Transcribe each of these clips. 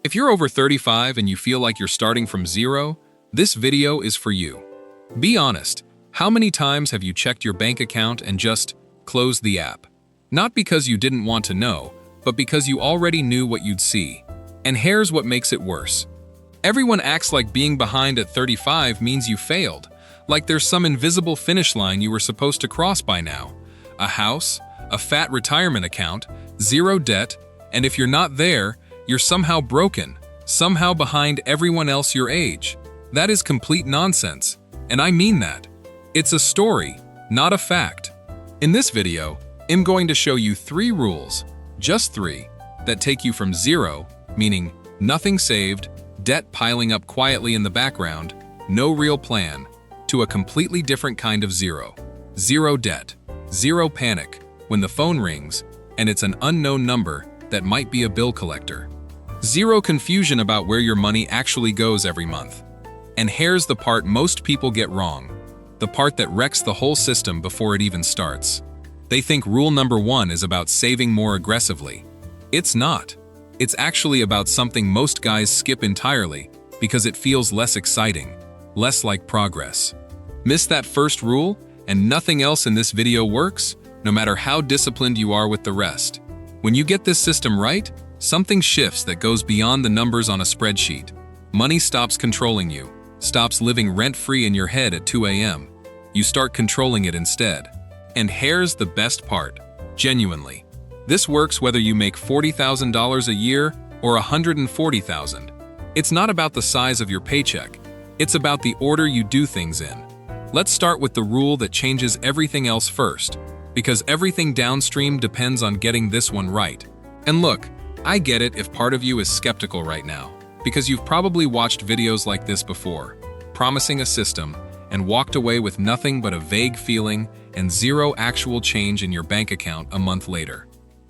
If you're over 35 and you feel like you're starting from zero, this video is for you. Be honest, how many times have you checked your bank account and just closed the app? Not because you didn't want to know, but because you already knew what you'd see. And here's what makes it worse. Everyone acts like being behind at 35 means you failed, like there's some invisible finish line you were supposed to cross by now. A house, a fat retirement account, zero debt, and if you're not there, you're somehow broken, somehow behind everyone else your age. That is complete nonsense, and I mean that. It's a story, not a fact. In this video, I'm going to show you 3 rules, just 3, that take you from zero, meaning nothing saved, debt piling up quietly in the background, no real plan, to a completely different kind of zero. Zero debt, zero panic when the phone rings and it's an unknown number that might be a bill collector. Zero confusion about where your money actually goes every month. And here's the part most people get wrong, the part that wrecks the whole system before it even starts. They think rule number 1 is about saving more aggressively. It's not. It's actually about something most guys skip entirely because it feels less exciting, less like progress. Miss that first rule, and nothing else in this video works, no matter how disciplined you are with the rest. When you get this system right, something shifts that goes beyond the numbers on a spreadsheet. Money stops controlling you, stops living rent-free in your head at 2 a.m. You start controlling it instead. And here's the best part, genuinely. This works whether you make $40,000 a year or $140,000. It's not about the size of your paycheck. It's about the order you do things in. Let's start with the rule that changes everything else first, because everything downstream depends on getting this one right. And look, I get it if part of you is skeptical right now, because you've probably watched videos like this before, promising a system, and walked away with nothing but a vague feeling and zero actual change in your bank account a month later.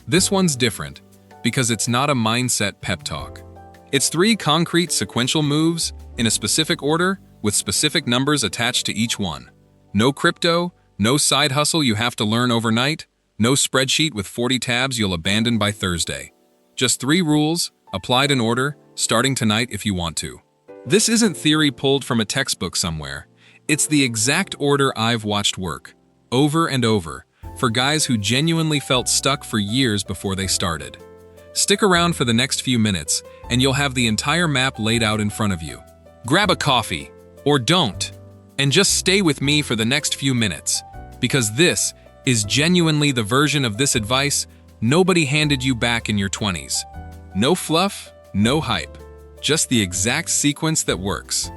This one's different, because it's not a mindset pep talk. It's 3 concrete sequential moves in a specific order with specific numbers attached to each one. No crypto, no side hustle you have to learn overnight, no spreadsheet with 40 tabs you'll abandon by Thursday. Just 3 rules, applied in order, starting tonight if you want to. This isn't theory pulled from a textbook somewhere. It's the exact order I've watched work, over and over, for guys who genuinely felt stuck for years before they started. Stick around for the next few minutes, and you'll have the entire map laid out in front of you. Grab a coffee, or don't, and just stay with me for the next few minutes, because this is genuinely the version of this advice nobody handed you back in your 20s. No fluff, no hype, just the exact sequence that works.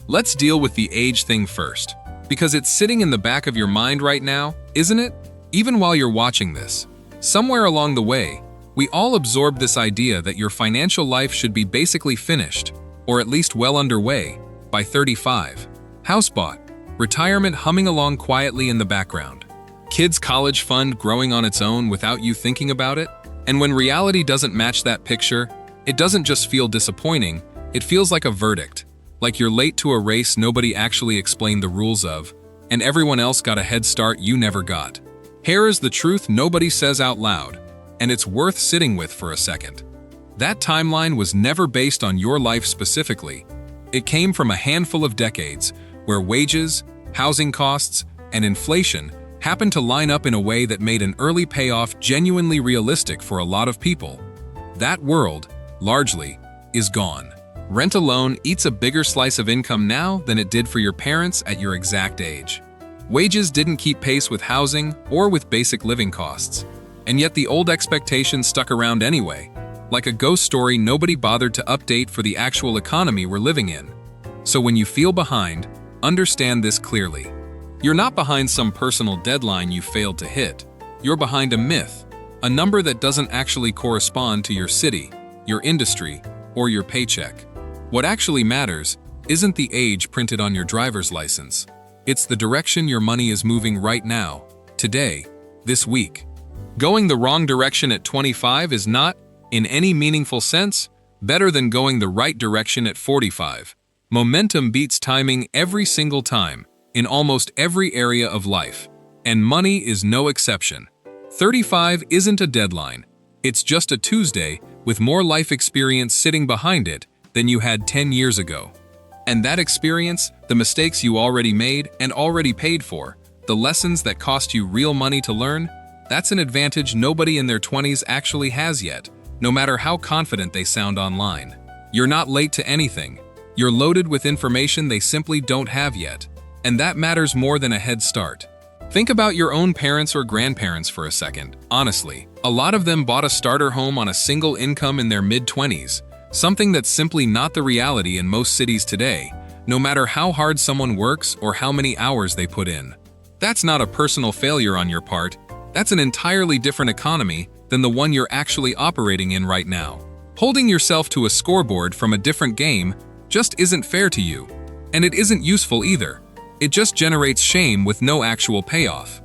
Let's deal with the age thing first, because it's sitting in the back of your mind right now, isn't it? Even while you're watching this. Somewhere along the way, we all absorbed this idea that your financial life should be basically finished, or at least well underway, by 35. House bought, retirement humming along quietly in the background, kids' college fund growing on its own without you thinking about it. And when reality doesn't match that picture, it doesn't just feel disappointing, it feels like a verdict. Like you're late to a race nobody actually explained the rules of, and everyone else got a head start you never got. Here is the truth nobody says out loud, and it's worth sitting with for a second. That timeline was never based on your life specifically. It came from a handful of decades where wages, housing costs, and inflation happened to line up in a way that made an early payoff genuinely realistic for a lot of people. That world, largely, is gone. Rent alone eats a bigger slice of income now than it did for your parents at your exact age. Wages didn't keep pace with housing or with basic living costs, and yet the old expectations stuck around anyway, like a ghost story nobody bothered to update for the actual economy we're living in. So when you feel behind, understand this clearly. You're not behind some personal deadline you failed to hit. You're behind a myth, a number that doesn't actually correspond to your city, your industry, or your paycheck. What actually matters isn't the age printed on your driver's license. It's the direction your money is moving right now, today, this week. Going the wrong direction at 25 is not, in any meaningful sense, better than going the right direction at 45. Momentum beats timing every single time, in almost every area of life, and money is no exception. 35 isn't a deadline. It's just a Tuesday with more life experience sitting behind it than you had 10 years ago. And that experience, the mistakes you already made and already paid for, the lessons that cost you real money to learn, that's an advantage nobody in their 20s actually has yet, no matter how confident they sound online. You're not late to anything. You're loaded with information they simply don't have yet. And that matters more than a head start. Think about your own parents or grandparents for a second. Honestly, a lot of them bought a starter home on a single income in their mid-20s, something that's simply not the reality in most cities today, no matter how hard someone works or how many hours they put in. That's not a personal failure on your part. That's an entirely different economy than the one you're actually operating in right now. Holding yourself to a scoreboard from a different game just isn't fair to you, and it isn't useful either. It just generates shame with no actual payoff.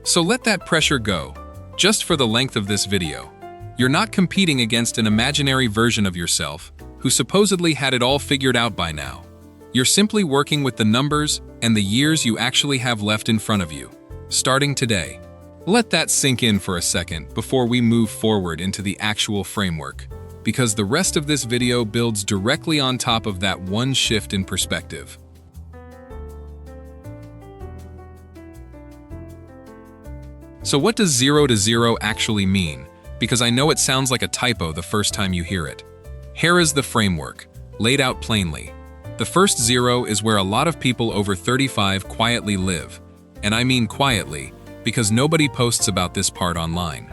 So let that pressure go, just for the length of this video. You're not competing against an imaginary version of yourself who supposedly had it all figured out by now. You're simply working with the numbers and the years you actually have left in front of you, starting today. Let that sink in for a second before we move forward into the actual framework, because the rest of this video builds directly on top of that one shift in perspective. So what does 0 to 0 actually mean? Because I know it sounds like a typo the first time you hear it. Here is the framework, laid out plainly. The first 0 is where a lot of people over 35 quietly live. And I mean quietly, because nobody posts about this part online.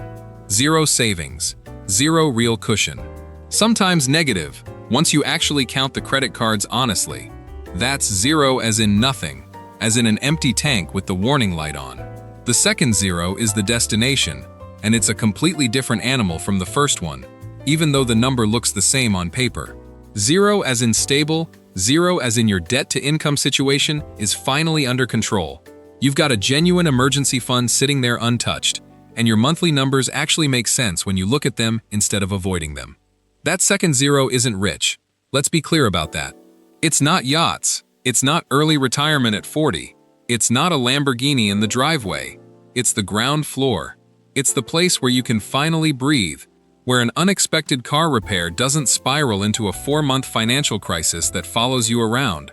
0 savings, 0 real cushion. Sometimes negative, once you actually count the credit cards honestly. That's 0 as in nothing, as in an empty tank with the warning light on. The second 0 is the destination, and it's a completely different animal from the first one, even though the number looks the same on paper. 0 as in stable, 0 as in your debt-to-income situation is finally under control. You've got a genuine emergency fund sitting there untouched, and your monthly numbers actually make sense when you look at them instead of avoiding them. That second 0 isn't rich. Let's be clear about that. It's not yachts. It's not early retirement at 40. It's not a Lamborghini in the driveway. It's the ground floor. It's the place where you can finally breathe, where an unexpected car repair doesn't spiral into a 4-month financial crisis that follows you around.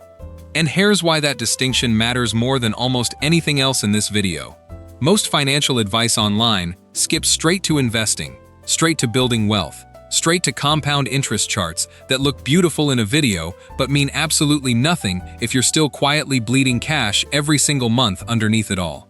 And here's why that distinction matters more than almost anything else in this video. Most financial advice online skips straight to investing, straight to building wealth, straight to compound interest charts that look beautiful in a video but mean absolutely nothing if you're still quietly bleeding cash every single month underneath it all.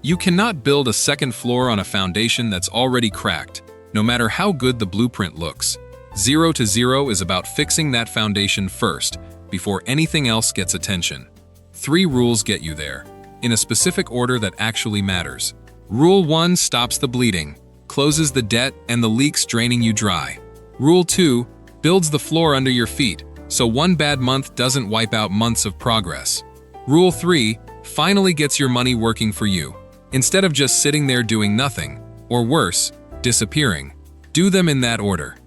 You cannot build a second floor on a foundation that's already cracked, no matter how good the blueprint looks. 0 to 0 is about fixing that foundation first, before anything else gets attention. 3 rules get you there, in a specific order that actually matters. Rule 1 stops the bleeding, closes the debt and the leaks draining you dry. Rule 2 builds the floor under your feet, so one bad month doesn't wipe out months of progress. Rule 3 finally gets your money working for you, instead of just sitting there doing nothing, or worse, disappearing. Do them in that order.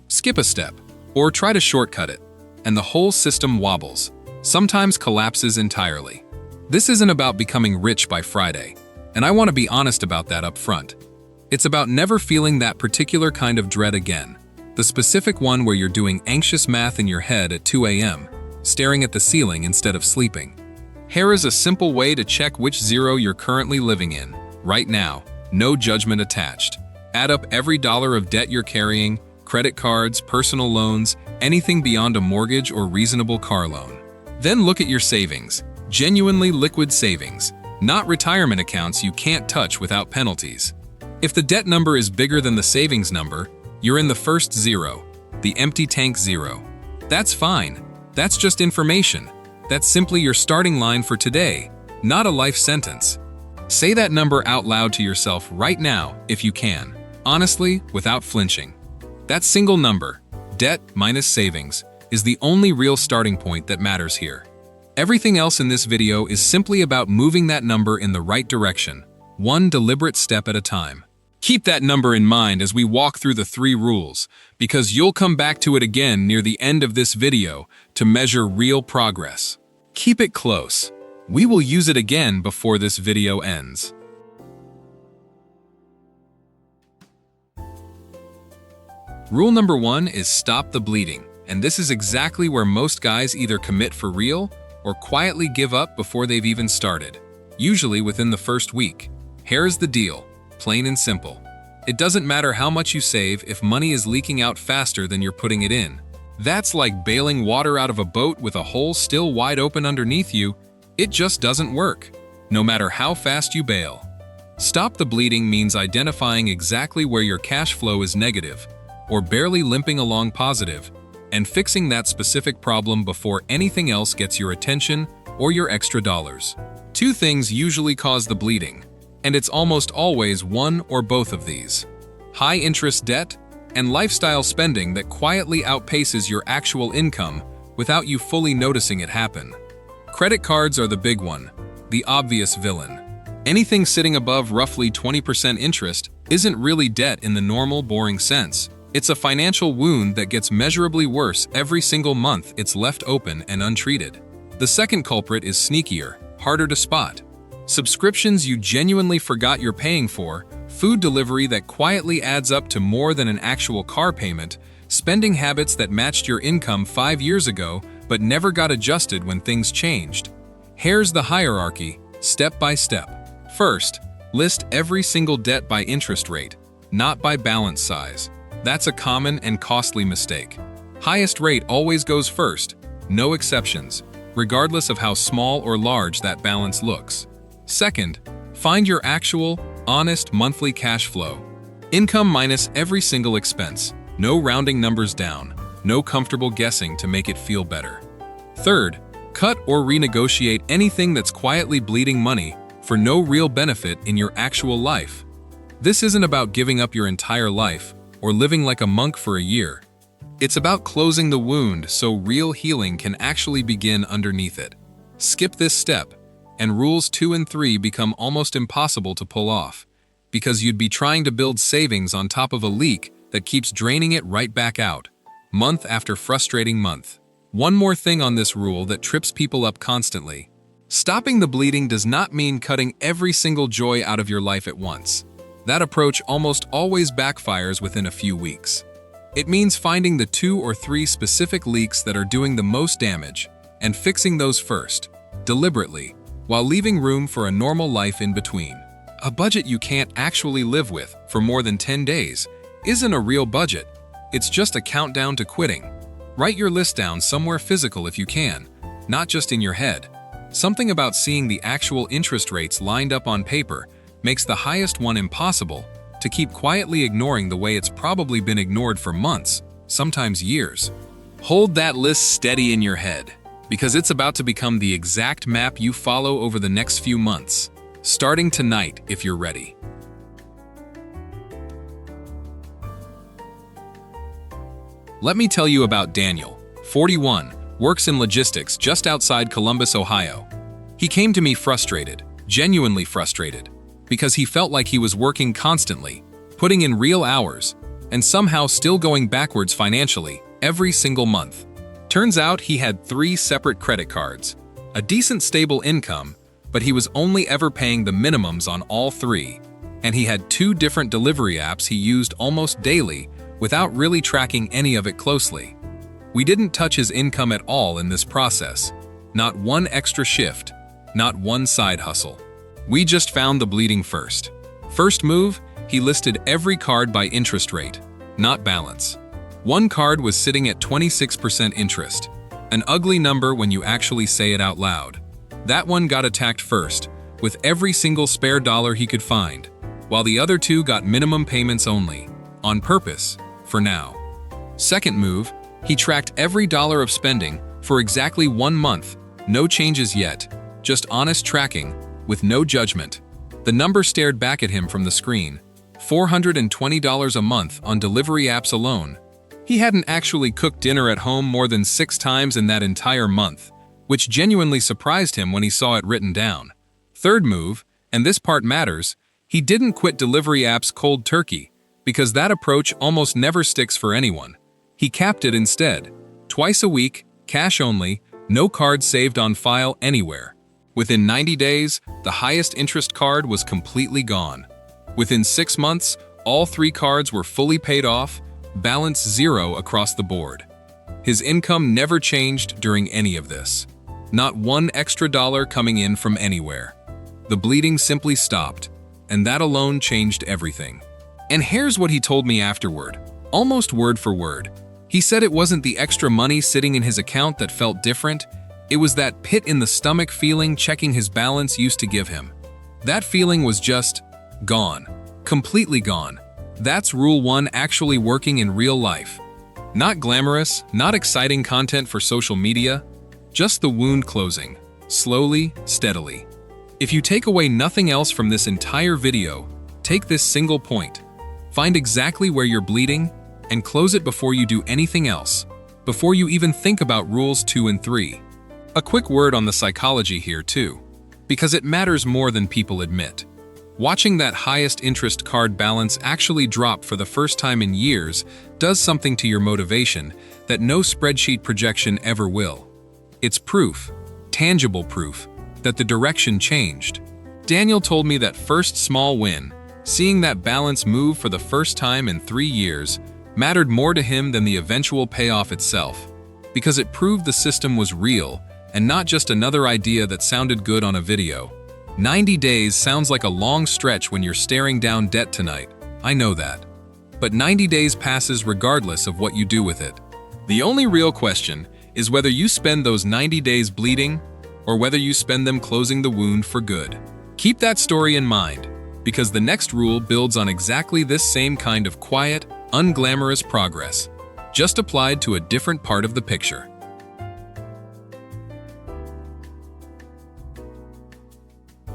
Skip a step, or try to shortcut it, and the whole system wobbles, sometimes collapses entirely. This isn't about becoming rich by Friday, and I want to be honest about that up front. It's about never feeling that particular kind of dread again. The specific one where you're doing anxious math in your head at 2 a.m., staring at the ceiling instead of sleeping. Here is a simple way to check which 0 you're currently living in, right now, no judgment attached. Add up every dollar of debt you're carrying, credit cards, personal loans, anything beyond a mortgage or reasonable car loan. Then look at your savings, genuinely liquid savings, not retirement accounts you can't touch without penalties. If the debt number is bigger than the savings number, you're in the first 0, the empty tank 0. That's fine. That's just information. That's simply your starting line for today, not a life sentence. Say that number out loud to yourself right now if you can, honestly, without flinching. That single number, debt minus savings, is the only real starting point that matters here. Everything else in this video is simply about moving that number in the right direction, one deliberate step at a time. Keep that number in mind as we walk through the 3 rules, because you'll come back to it again near the end of this video to measure real progress. Keep it close. We will use it again before this video ends. Rule number 1 is stop the bleeding, and this is exactly where most guys either commit for real or quietly give up before they've even started, usually within the first week. Here's the deal, plain and simple. It doesn't matter how much you save if money is leaking out faster than you're putting it in. That's like bailing water out of a boat with a hole still wide open underneath you. It just doesn't work, no matter how fast you bail. Stop the bleeding means identifying exactly where your cash flow is negative, or barely limping along positive, and fixing that specific problem before anything else gets your attention or your extra dollars. Two things usually cause the bleeding, and it's almost always one or both of these: high interest debt and lifestyle spending that quietly outpaces your actual income without you fully noticing it happen. Credit cards are the big one, the obvious villain. Anything sitting above roughly 20% interest isn't really debt in the normal, boring sense. It's a financial wound that gets measurably worse every single month it's left open and untreated. The second culprit is sneakier, harder to spot. Subscriptions you genuinely forgot you're paying for, food delivery that quietly adds up to more than an actual car payment, spending habits that matched your income 5 years ago but never got adjusted when things changed. Here's the hierarchy, step by step. First, list every single debt by interest rate, not by balance size. That's a common and costly mistake. Highest rate always goes first, no exceptions, regardless of how small or large that balance looks. Second, find your actual, honest monthly cash flow. Income minus every single expense. No rounding numbers down. No comfortable guessing to make it feel better. Third, cut or renegotiate anything that's quietly bleeding money for no real benefit in your actual life. This isn't about giving up your entire life or living like a monk for a year. It's about closing the wound so real healing can actually begin underneath it. Skip this step, and rules 2 and 3 become almost impossible to pull off, because you'd be trying to build savings on top of a leak that keeps draining it right back out, month after frustrating month. One more thing on this rule that trips people up constantly. Stopping the bleeding does not mean cutting every single joy out of your life at once. That approach almost always backfires within a few weeks. It means finding the 2 or 3 specific leaks that are doing the most damage and fixing those first, deliberately, while leaving room for a normal life in between. A budget you can't actually live with for more than 10 days isn't a real budget. It's just a countdown to quitting. Write your list down somewhere physical if you can, not just in your head. Something about seeing the actual interest rates lined up on paper makes the highest one impossible to keep quietly ignoring the way it's probably been ignored for months, sometimes years. Hold that list steady in your head, because it's about to become the exact map you follow over the next few months, starting tonight if you're ready. Let me tell you about Daniel, 41, works in logistics just outside Columbus, Ohio. He came to me frustrated, genuinely frustrated, because he felt like he was working constantly, putting in real hours, and somehow still going backwards financially every single month. Turns out he had 3 separate credit cards, a decent stable income, but he was only ever paying the minimums on all 3, and he had 2 different delivery apps he used almost daily without really tracking any of it closely. We didn't touch his income at all in this process, not one extra shift, not one side hustle. We just found the bleeding first. First move, he listed every card by interest rate, not balance. One card was sitting at 26% interest, an ugly number when you actually say it out loud. That one got attacked first, with every single spare dollar he could find, while the other 2 got minimum payments only, on purpose, for now. Second move, he tracked every dollar of spending for exactly 1 month, no changes yet, just honest tracking, with no judgment. The number stared back at him from the screen, $420 a month on delivery apps alone. He hadn't actually cooked dinner at home more than 6 times in that entire month, which genuinely surprised him when he saw it written down. Third move, and this part matters, he didn't quit delivery apps cold turkey, because that approach almost never sticks for anyone. He capped it instead. Twice a week, cash only, no cards saved on file anywhere. Within 90 days, the highest interest card was completely gone. Within 6 months, all 3 cards were fully paid off, balance zero across the board. His income never changed during any of this. Not one extra dollar coming in from anywhere. The bleeding simply stopped, and that alone changed everything. And here's what he told me afterward, almost word for word. He said it wasn't the extra money sitting in his account that felt different, it was that pit in the stomach feeling checking his balance used to give him. That feeling was just gone, completely gone. That's Rule 1 actually working in real life. Not glamorous, not exciting content for social media, just the wound closing, slowly, steadily. If you take away nothing else from this entire video, take this single point. Find exactly where you're bleeding and close it before you do anything else, before you even think about Rules 2 and 3. A quick word on the psychology here too, because it matters more than people admit. Watching that highest interest card balance actually drop for the first time in years does something to your motivation that no spreadsheet projection ever will. It's proof, tangible proof, that the direction changed. Daniel told me that first small win, seeing that balance move for the first time in 3 years, mattered more to him than the eventual payoff itself, because it proved the system was real and not just another idea that sounded good on a video. 90 days sounds like a long stretch when you're staring down debt tonight, I know that. But 90 days passes regardless of what you do with it. The only real question is whether you spend those 90 days bleeding or whether you spend them closing the wound for good. Keep that story in mind, because the next rule builds on exactly this same kind of quiet, unglamorous progress, just applied to a different part of the picture.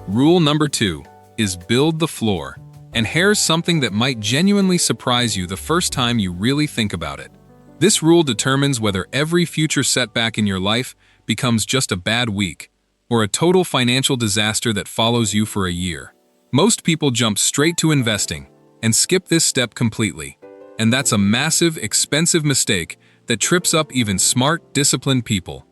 Rule number 2 is build the floor, and here's something that might genuinely surprise you the first time you really think about it. This rule determines whether every future setback in your life becomes just a bad week, or a total financial disaster that follows you for a year. Most people jump straight to investing and skip this step completely, and that's a massive, expensive mistake that trips up even smart, disciplined people.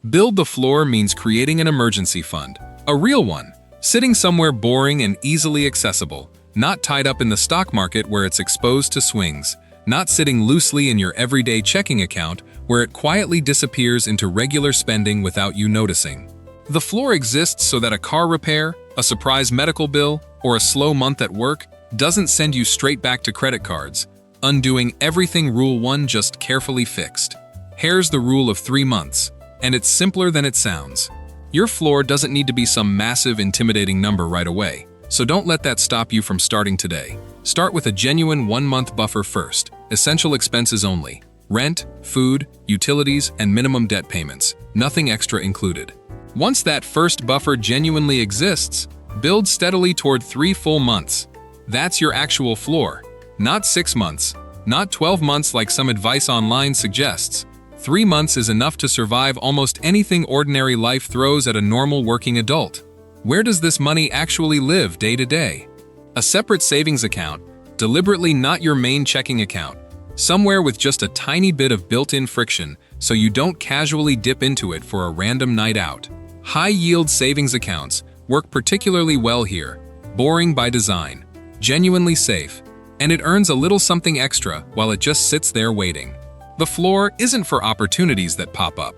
Build the floor means creating an emergency fund, a real one, sitting somewhere boring and easily accessible, not tied up in the stock market where it's exposed to swings, not sitting loosely in your everyday checking account where it quietly disappears into regular spending without you noticing. The floor exists so that a car repair, a surprise medical bill, or a slow month at work doesn't send you straight back to credit cards, undoing everything Rule 1 just carefully fixed. Here's the rule of 3 months, and it's simpler than it sounds. Your floor doesn't need to be some massive, intimidating number right away, so don't let that stop you from starting today. Start with a genuine 1-month buffer first, essential expenses only, rent, food, utilities, and minimum debt payments, nothing extra included. Once that first buffer genuinely exists, build steadily toward 3 full months. That's your actual floor. Not 6 months, not 12 months like some advice online suggests. 3 months is enough to survive almost anything ordinary life throws at a normal working adult. Where does this money actually live day to day? A separate savings account, deliberately not your main checking account, somewhere with just a tiny bit of built-in friction so you don't casually dip into it for a random night out. High-yield savings accounts work particularly well here, boring by design, genuinely safe, and it earns a little something extra while it just sits there waiting. The floor isn't for opportunities that pop up.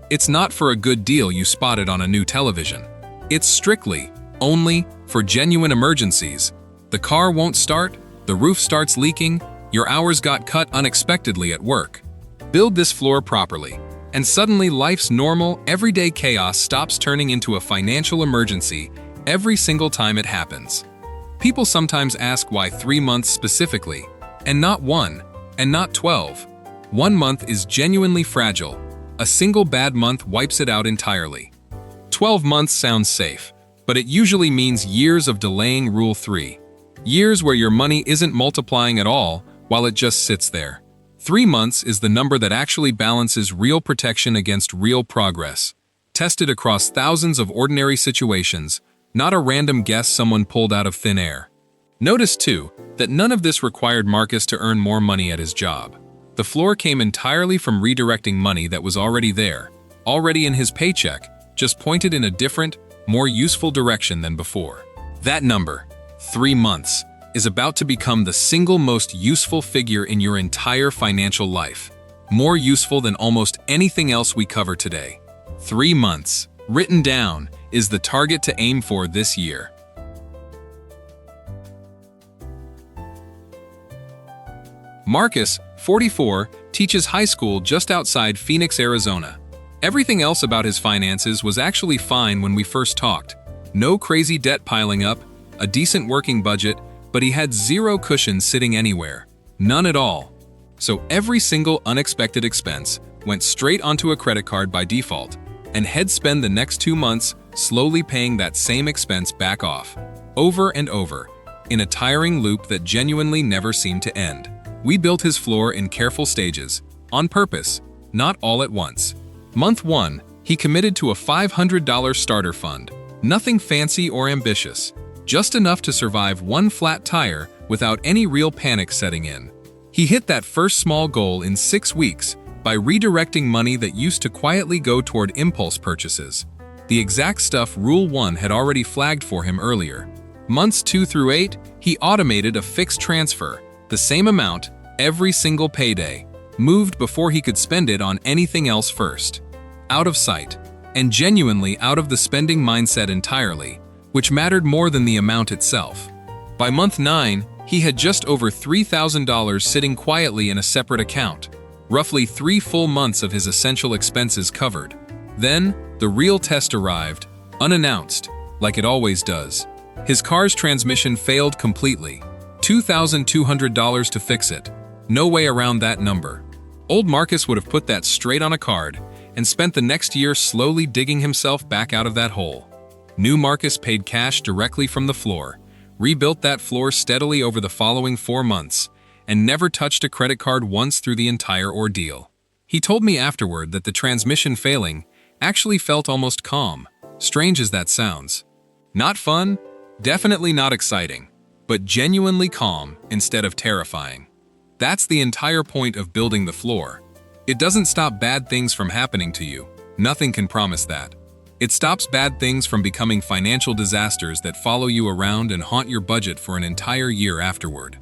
It's not for a good deal you spotted on a new television. It's strictly, only, for genuine emergencies. The car won't start, the roof starts leaking, your hours got cut unexpectedly at work. Build this floor properly, and suddenly life's normal, everyday chaos stops turning into a financial emergency every single time it happens. People sometimes ask why 3 months specifically, and not 1, and not 12. 1 month is genuinely fragile. A single bad month wipes it out entirely. 12 months sounds safe, but it usually means years of delaying Rule 3. Years where your money isn't multiplying at all while it just sits there. 3 months is the number that actually balances real protection against real progress, tested across thousands of ordinary situations, not a random guess someone pulled out of thin air. Notice, too, that none of this required Marcus to earn more money at his job. The floor came entirely from redirecting money that was already there, already in his paycheck, just pointed in a different, more useful direction than before. That number, 3 months, is about to become the single most useful figure in your entire financial life. More useful than almost anything else we cover today. 3 months, written down, is the target to aim for this year. Marcus, 44, teaches high school just outside Phoenix, Arizona. Everything else about his finances was actually fine when we first talked. No crazy debt piling up, a decent working budget, but he had zero cushion sitting anywhere. None at all. So every single unexpected expense went straight onto a credit card by default, and he'd spend the next 2 months slowly paying that same expense back off, over and over, in a tiring loop that genuinely never seemed to end. We built his floor in careful stages, on purpose, not all at once. Month 1, he committed to a $500 starter fund. Nothing fancy or ambitious, just enough to survive one flat tire without any real panic setting in. He hit that first small goal in 6 weeks by redirecting money that used to quietly go toward impulse purchases. The exact stuff Rule 1 had already flagged for him earlier. Months 2 through 8, he automated a fixed transfer, the same amount, every single payday, moved before he could spend it on anything else first. Out of sight, and genuinely out of the spending mindset entirely, which mattered more than the amount itself. By month 9, he had just over $3,000 sitting quietly in a separate account, roughly 3 full months of his essential expenses covered. Then, the real test arrived, unannounced, like it always does. His car's transmission failed completely. $2,200 to fix it. No way around that number. Old Marcus would have put that straight on a card and spent the next year slowly digging himself back out of that hole. New Marcus paid cash directly from the floor, rebuilt that floor steadily over the following 4 months, and never touched a credit card once through the entire ordeal. He told me afterward that the transmission failing actually felt almost calm, strange as that sounds. Not fun, definitely not exciting, but genuinely calm instead of terrifying. That's the entire point of building the floor. It doesn't stop bad things from happening to you. Nothing can promise that. It stops bad things from becoming financial disasters that follow you around and haunt your budget for an entire year afterward.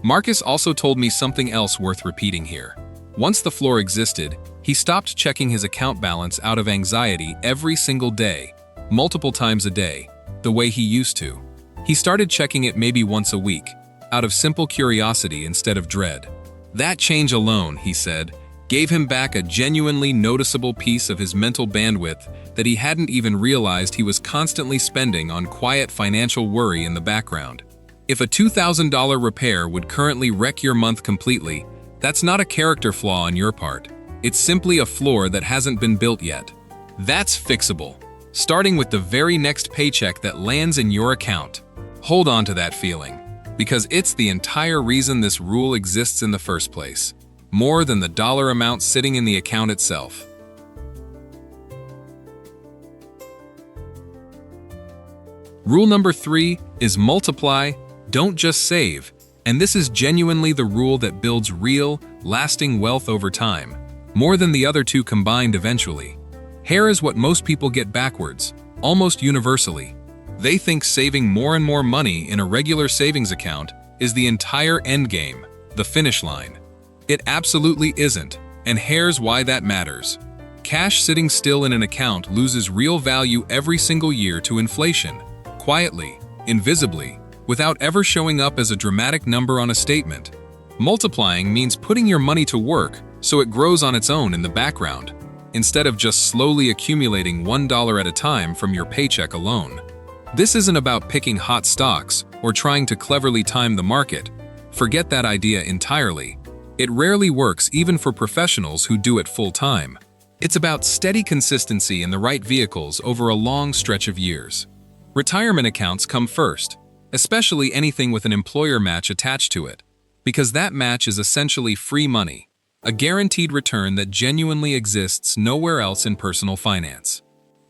Marcus also told me something else worth repeating here. Once the floor existed, he stopped checking his account balance out of anxiety every single day, multiple times a day, the way he used to. He started checking it maybe once a week, out of simple curiosity instead of dread. That change alone, he said, gave him back a genuinely noticeable piece of his mental bandwidth that he hadn't even realized he was constantly spending on quiet financial worry in the background. If a $2,000 repair would currently wreck your month completely, that's not a character flaw on your part. It's simply a floor that hasn't been built yet. That's fixable, starting with the very next paycheck that lands in your account. Hold on to that feeling, because it's the entire reason this rule exists in the first place, more than the dollar amount sitting in the account itself. Rule number 3 is multiply, don't just save, and this is genuinely the rule that builds real, lasting wealth over time, more than the other 2 combined eventually. Here is what most people get backwards, almost universally. They think saving more and more money in a regular savings account is the entire endgame, the finish line. It absolutely isn't, and here's why that matters. Cash sitting still in an account loses real value every single year to inflation, quietly, invisibly, without ever showing up as a dramatic number on a statement. Multiplying means putting your money to work so it grows on its own in the background, instead of just slowly accumulating $1 at a time from your paycheck alone. This isn't about picking hot stocks or trying to cleverly time the market. Forget that idea entirely. It rarely works even for professionals who do it full-time. It's about steady consistency in the right vehicles over a long stretch of years. Retirement accounts come first, especially anything with an employer match attached to it, because that match is essentially free money, a guaranteed return that genuinely exists nowhere else in personal finance.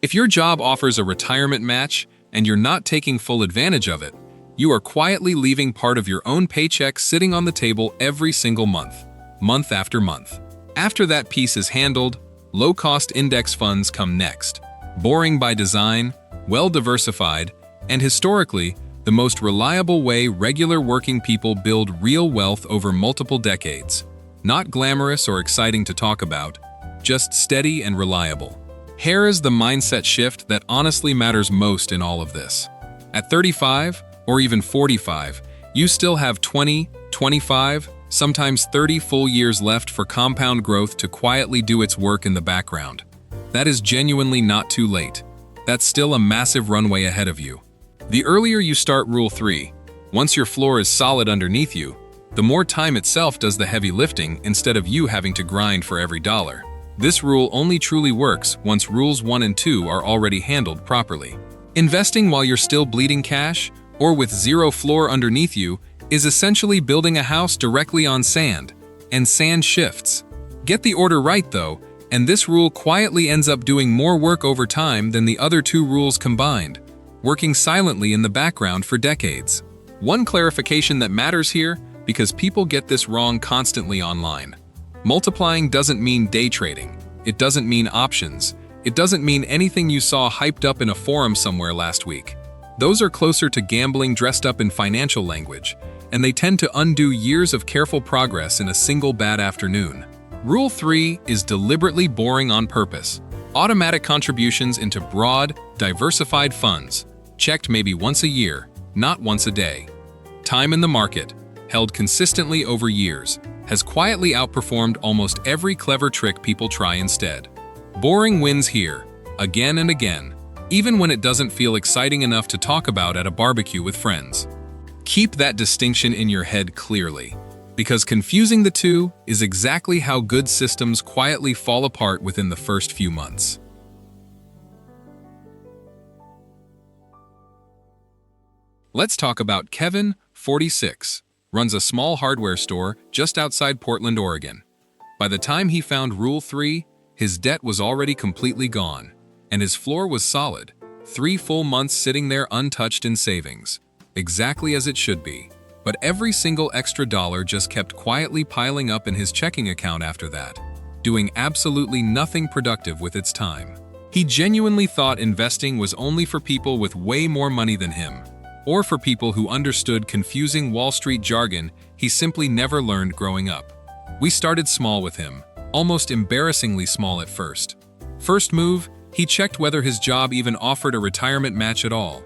If your job offers a retirement match and you're not taking full advantage of it, you are quietly leaving part of your own paycheck sitting on the table every single month, month after month. After that piece is handled, low-cost index funds come next. Boring by design, well-diversified, and historically, the most reliable way regular working people build real wealth over multiple decades. Not glamorous or exciting to talk about, just steady and reliable. Here is the mindset shift that honestly matters most in all of this. At 35, or even 45, you still have 20, 25, sometimes 30 full years left for compound growth to quietly do its work in the background. That is genuinely not too late. That's still a massive runway ahead of you. The earlier you start Rule 3, once your floor is solid underneath you, the more time itself does the heavy lifting instead of you having to grind for every dollar. This rule only truly works once Rules 1 and 2 are already handled properly. Investing while you're still bleeding cash, or with zero floor underneath you, is essentially building a house directly on sand, and sand shifts. Get the order right though, and this rule quietly ends up doing more work over time than the other two rules combined, working silently in the background for decades. One clarification that matters here, because people get this wrong constantly online. Multiplying doesn't mean day trading. It doesn't mean options. It doesn't mean anything you saw hyped up in a forum somewhere last week. Those are closer to gambling dressed up in financial language, and they tend to undo years of careful progress in a single bad afternoon. Rule 3 is deliberately boring on purpose. Automatic contributions into broad, diversified funds, checked maybe once a year, not once a day. Time in the market, held consistently over years, has quietly outperformed almost every clever trick people try instead. Boring wins here, again and again, even when it doesn't feel exciting enough to talk about at a barbecue with friends. Keep that distinction in your head clearly, because confusing the two is exactly how good systems quietly fall apart within the first few months. Let's talk about Kevin, 46. Runs a small hardware store just outside Portland, Oregon. By the time he found Rule 3, his debt was already completely gone, and his floor was solid, 3 full months sitting there untouched in savings, exactly as it should be. But every single extra dollar just kept quietly piling up in his checking account after that, doing absolutely nothing productive with its time. He genuinely thought investing was only for people with way more money than him, or for people who understood confusing Wall Street jargon he simply never learned growing up. We started small with him, almost embarrassingly small at first. First move, he checked whether his job even offered a retirement match at all.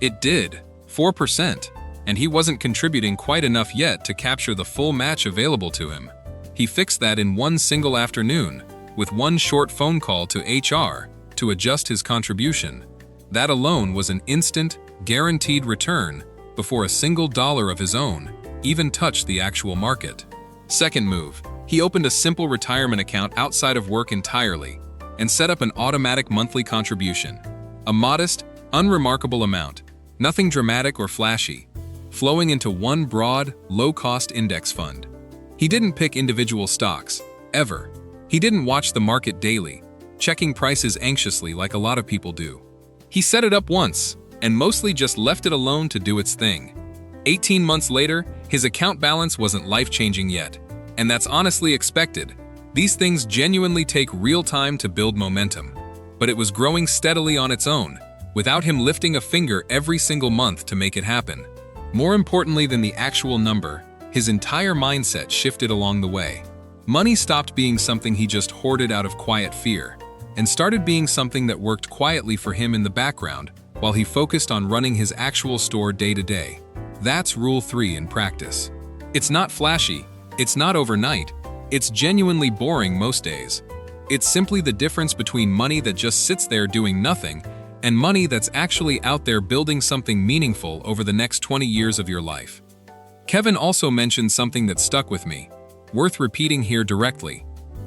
It did, 4%, and he wasn't contributing quite enough yet to capture the full match available to him. He fixed that in one single afternoon, with one short phone call to HR to adjust his contribution. That alone was an instant, guaranteed return before a single dollar of his own even touched the actual market. Second move, he opened a simple retirement account outside of work entirely and set up an automatic monthly contribution. A modest, unremarkable amount, nothing dramatic or flashy, flowing into one broad, low-cost index fund. He didn't pick individual stocks, ever. He didn't watch the market daily, checking prices anxiously like a lot of people do. He set it up once, and mostly just left it alone to do its thing. 18 months later, his account balance wasn't life-changing yet, and that's honestly expected. These things genuinely take real time to build momentum, but it was growing steadily on its own, without him lifting a finger every single month to make it happen. More importantly than the actual number, his entire mindset shifted along the way. Money stopped being something he just hoarded out of quiet fear, and started being something that worked quietly for him in the background while he focused on running his actual store day to day. That's Rule 3 in practice. It's not flashy, it's not overnight, it's genuinely boring most days. It's simply the difference between money that just sits there doing nothing and money that's actually out there building something meaningful over the next 20 years of your life. Kevin also mentioned something that stuck with me, worth repeating here directly.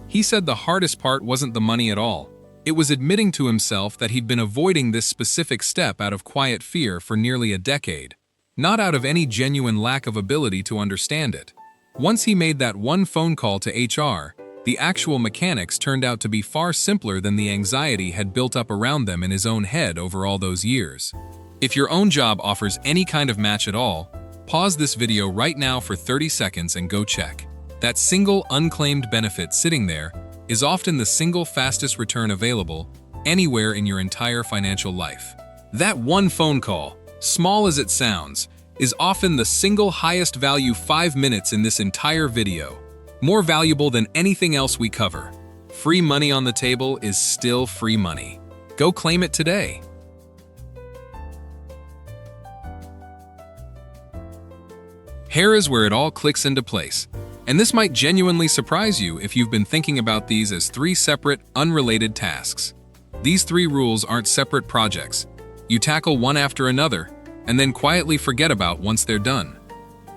He said the hardest part wasn't the money at all. It was admitting to himself that he'd been avoiding this specific step out of quiet fear for nearly a decade, not out of any genuine lack of ability to understand it. Once he made that one phone call to HR, the actual mechanics turned out to be far simpler than the anxiety had built up around them in his own head over all those years. If your own job offers any kind of match at all, pause this video right now for 30 seconds and go check. That single unclaimed benefit sitting there is often the single fastest return available anywhere in your entire financial life. That one phone call, small as it sounds, is often the single highest value 5 minutes in this entire video. More valuable than anything else we cover. Free money on the table is still free money. Go claim it today. Here is where it all clicks into place. And this might genuinely surprise you if you've been thinking about these as 3 separate, unrelated tasks. These 3 rules aren't separate projects. You tackle one after another, and then quietly forget about once they're done.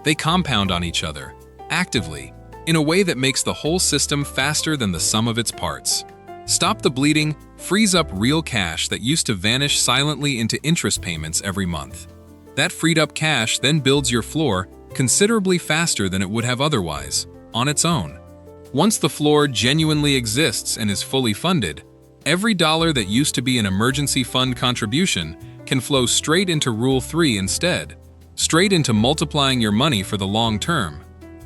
They compound on each other, actively, in a way that makes the whole system faster than the sum of its parts. Stop the bleeding, frees up real cash that used to vanish silently into interest payments every month. That freed up cash then builds your floor considerably faster than it would have otherwise, on its own. Once the floor genuinely exists and is fully funded, every dollar that used to be an emergency fund contribution can flow straight into Rule 3 instead, straight into multiplying your money for the long term.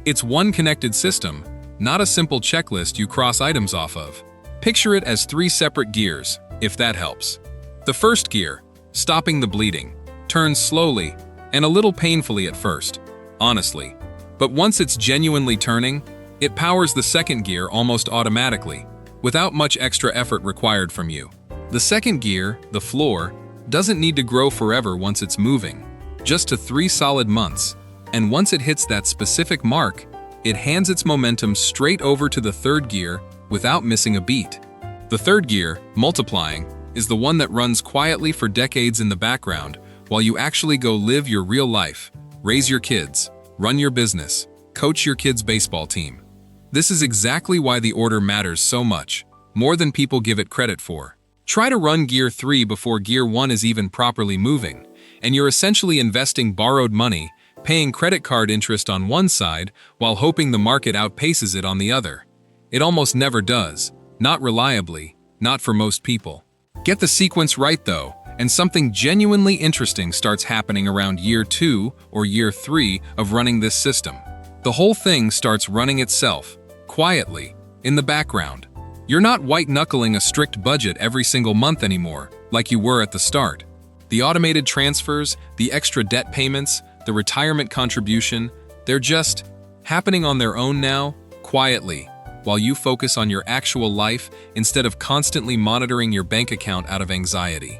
It's one connected system, not a simple checklist you cross items off of. Picture it as 3 separate gears, if that helps. The first gear, stopping the bleeding, turns slowly and a little painfully at first, honestly. But once it's genuinely turning, it powers the second gear almost automatically, without much extra effort required from you. The second gear, the floor, doesn't need to grow forever once it's moving, just to 3 solid months. And once it hits that specific mark, it hands its momentum straight over to the third gear without missing a beat. The third gear, multiplying, is the one that runs quietly for decades in the background while you actually go live your real life, raise your kids, run your business, coach your kids' baseball team. This is exactly why the order matters so much, more than people give it credit for. Try to run Gear 3 before Gear 1 is even properly moving, and you're essentially investing borrowed money, paying credit card interest on one side while hoping the market outpaces it on the other. It almost never does, not reliably, not for most people. Get the sequence right though, and something genuinely interesting starts happening around Year 2 or Year 3 of running this system. The whole thing starts running itself, quietly, in the background. You're not white-knuckling a strict budget every single month anymore, like you were at the start. The automated transfers, the extra debt payments, the retirement contribution, they're just happening on their own now, quietly, while you focus on your actual life instead of constantly monitoring your bank account out of anxiety.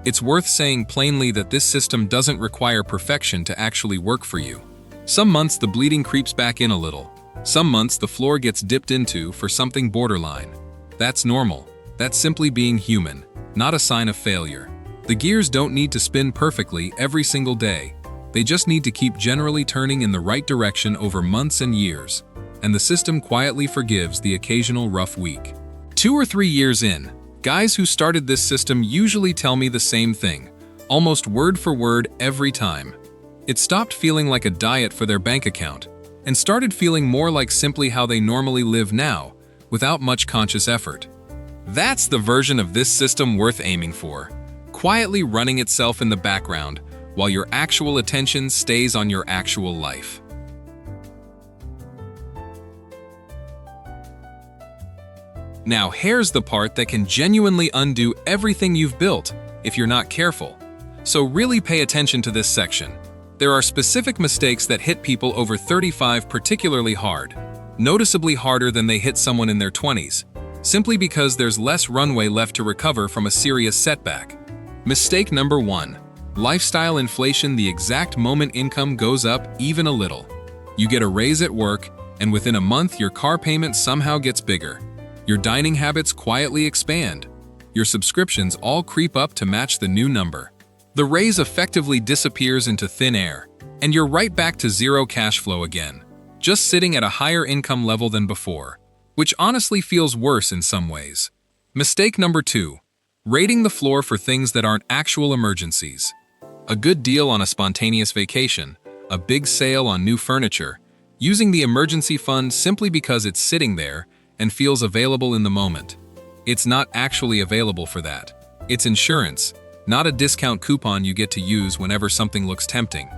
It's worth saying plainly that this system doesn't require perfection to actually work for you. Some months the bleeding creeps back in a little. Some months the floor gets dipped into for something borderline. That's normal. That's simply being human, not a sign of failure. The gears don't need to spin perfectly every single day. They just need to keep generally turning in the right direction over months and years. And the system quietly forgives the occasional rough week. 2 or 3 years in, guys who started this system usually tell me the same thing, almost word for word every time. It stopped feeling like a diet for their bank account, and started feeling more like simply how they normally live now, without much conscious effort. That's the version of this system worth aiming for, quietly running itself in the background, while your actual attention stays on your actual life. Now here's the part that can genuinely undo everything you've built if you're not careful. So really pay attention to this section. There are specific mistakes that hit people over 35 particularly hard, noticeably harder than they hit someone in their 20s, simply because there's less runway left to recover from a serious setback. Mistake number 1. Lifestyle inflation the exact moment income goes up even a little. You get a raise at work, and within a month your car payment somehow gets bigger. Your dining habits quietly expand. Your subscriptions all creep up to match the new number. The raise effectively disappears into thin air, and you're right back to zero cash flow again, just sitting at a higher income level than before, which honestly feels worse in some ways. Mistake number 2. Rating the floor for things that aren't actual emergencies. A good deal on a spontaneous vacation, a big sale on new furniture, using the emergency fund simply because it's sitting there and feels available in the moment. It's not actually available for that. It's insurance, not a discount coupon you get to use whenever something looks tempting.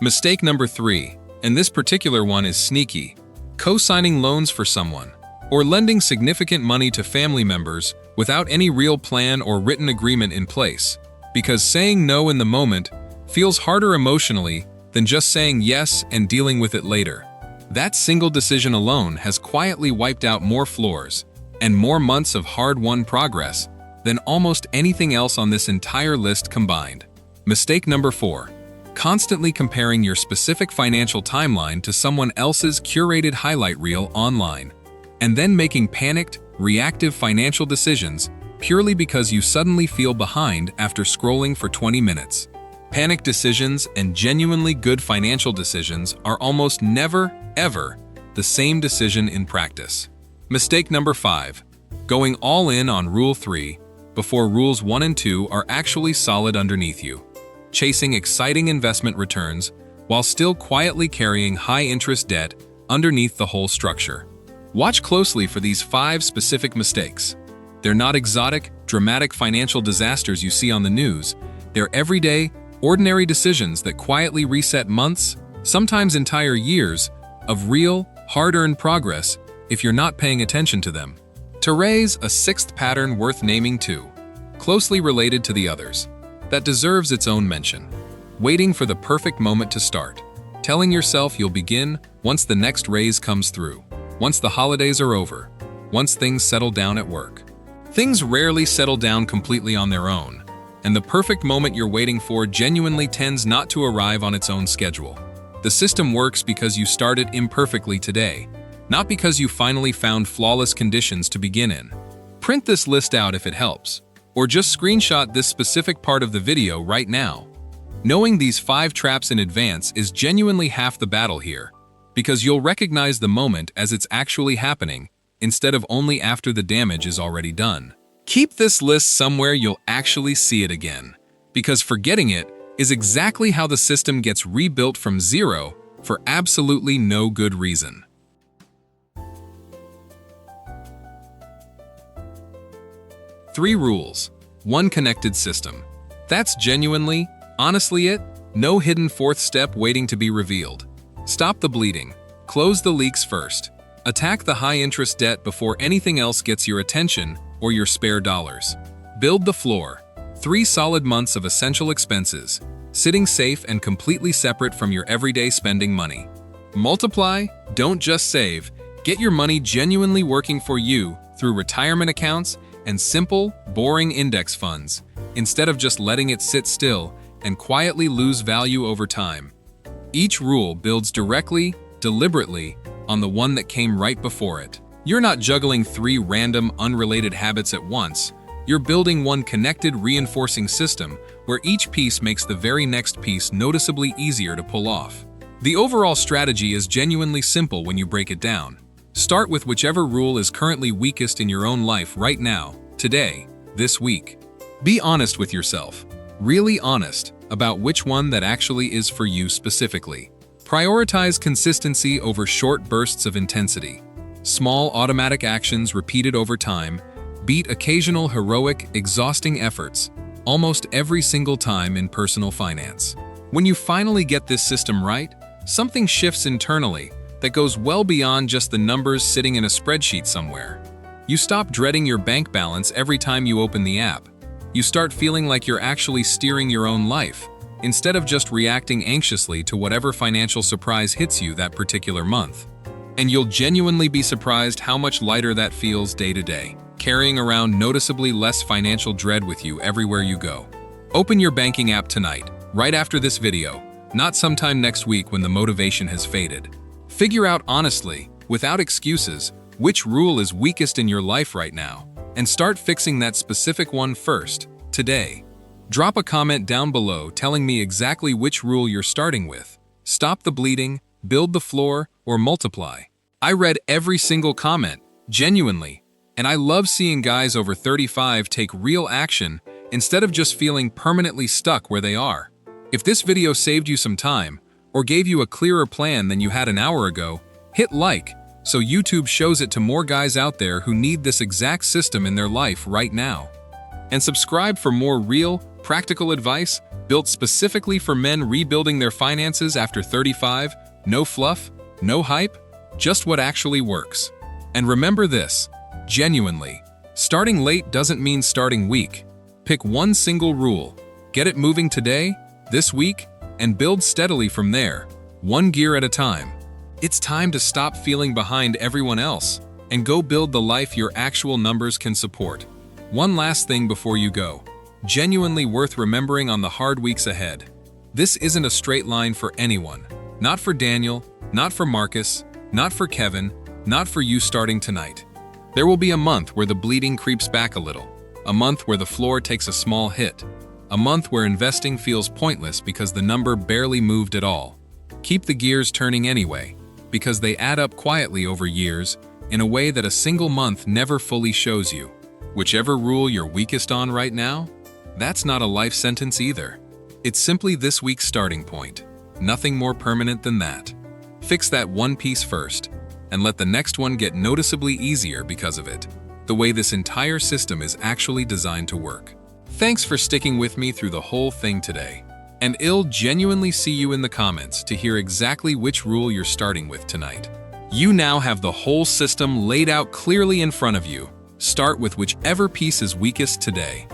Mistake number 3, and this particular one is sneaky, co-signing loans for someone, or lending significant money to family members without any real plan or written agreement in place, because saying no in the moment feels harder emotionally than just saying yes and dealing with it later. That single decision alone has quietly wiped out more floors and more months of hard-won progress than almost anything else on this entire list combined. Mistake number 4. Constantly comparing your specific financial timeline to someone else's curated highlight reel online, and then making panicked, reactive financial decisions purely because you suddenly feel behind after scrolling for 20 minutes. Panic decisions and genuinely good financial decisions are almost never, ever the same decision in practice. Mistake number 5. Going all in on Rule 3 before Rules 1 and 2 are actually solid underneath you. Chasing exciting investment returns while still quietly carrying high-interest debt underneath the whole structure. Watch closely for these 5 specific mistakes. They're not exotic, dramatic financial disasters you see on the news. They're everyday, ordinary decisions that quietly reset months, sometimes entire years, of real, hard-earned progress if you're not paying attention to them. To raise a 6th pattern worth naming too, closely related to the others, that deserves its own mention. Waiting for the perfect moment to start. Telling yourself you'll begin once the next raise comes through, once the holidays are over, once things settle down at work. Things rarely settle down completely on their own, and the perfect moment you're waiting for genuinely tends not to arrive on its own schedule. The system works because you started imperfectly today, not because you finally found flawless conditions to begin in. Print this list out if it helps, or just screenshot this specific part of the video right now. Knowing these 5 traps in advance is genuinely half the battle here, because you'll recognize the moment as it's actually happening, instead of only after the damage is already done. Keep this list somewhere you'll actually see it again, because forgetting it is exactly how the system gets rebuilt from zero for absolutely no good reason. Three rules, one connected system. That's genuinely, honestly it. No hidden 4th step waiting to be revealed. Stop the bleeding. Close the leaks first. Attack the high-interest debt before anything else gets your attention or your spare dollars. Build the floor. 3 solid months of essential expenses, sitting safe and completely separate from your everyday spending money. Multiply, don't just save. Get your money genuinely working for you through retirement accounts and simple, boring index funds, instead of just letting it sit still and quietly lose value over time. Each rule builds directly, deliberately, on the one that came right before it. You're not juggling 3 random, unrelated habits at once. You're building one connected, reinforcing system where each piece makes the very next piece noticeably easier to pull off. The overall strategy is genuinely simple when you break it down. Start with whichever rule is currently weakest in your own life right now, today, this week. Be honest with yourself, really honest, about which one that actually is for you specifically. Prioritize consistency over short bursts of intensity. Small automatic actions repeated over time beat occasional heroic, exhausting efforts almost every single time in personal finance. When you finally get this system right, something shifts internally that goes well beyond just the numbers sitting in a spreadsheet somewhere. You stop dreading your bank balance every time you open the app. You start feeling like you're actually steering your own life, instead of just reacting anxiously to whatever financial surprise hits you that particular month. And you'll genuinely be surprised how much lighter that feels day to day, carrying around noticeably less financial dread with you everywhere you go. Open your banking app tonight, right after this video, not sometime next week when the motivation has faded. Figure out honestly, without excuses, which rule is weakest in your life right now, and start fixing that specific one first, today. Drop a comment down below telling me exactly which rule you're starting with. Stop the bleeding, build the floor, or multiply. I read every single comment, genuinely, and I love seeing guys over 35 take real action instead of just feeling permanently stuck where they are. If this video saved you some time, or gave you a clearer plan than you had an hour ago, hit like, so YouTube shows it to more guys out there who need this exact system in their life right now. And subscribe for more real, practical advice built specifically for men rebuilding their finances after 35, no fluff, no hype, just what actually works. And remember this, genuinely, starting late doesn't mean starting weak. Pick one single rule, get it moving today, this week, and build steadily from there, one gear at a time. It's time to stop feeling behind everyone else and go build the life your actual numbers can support. One last thing before you go. Genuinely worth remembering on the hard weeks ahead. This isn't a straight line for anyone. Not for Daniel, not for Marcus, not for Kevin, not for you starting tonight. There will be a month where the bleeding creeps back a little, a month where the floor takes a small hit, a month where investing feels pointless because the number barely moved at all. Keep the gears turning anyway, because they add up quietly over years in a way that a single month never fully shows you. Whichever rule you're weakest on right now, that's not a life sentence either. It's simply this week's starting point. Nothing more permanent than that. Fix that one piece first, and let the next one get noticeably easier because of it. The way this entire system is actually designed to work. Thanks for sticking with me through the whole thing today. And I'll genuinely see you in the comments to hear exactly which rule you're starting with tonight. You now have the whole system laid out clearly in front of you. Start with whichever piece is weakest today.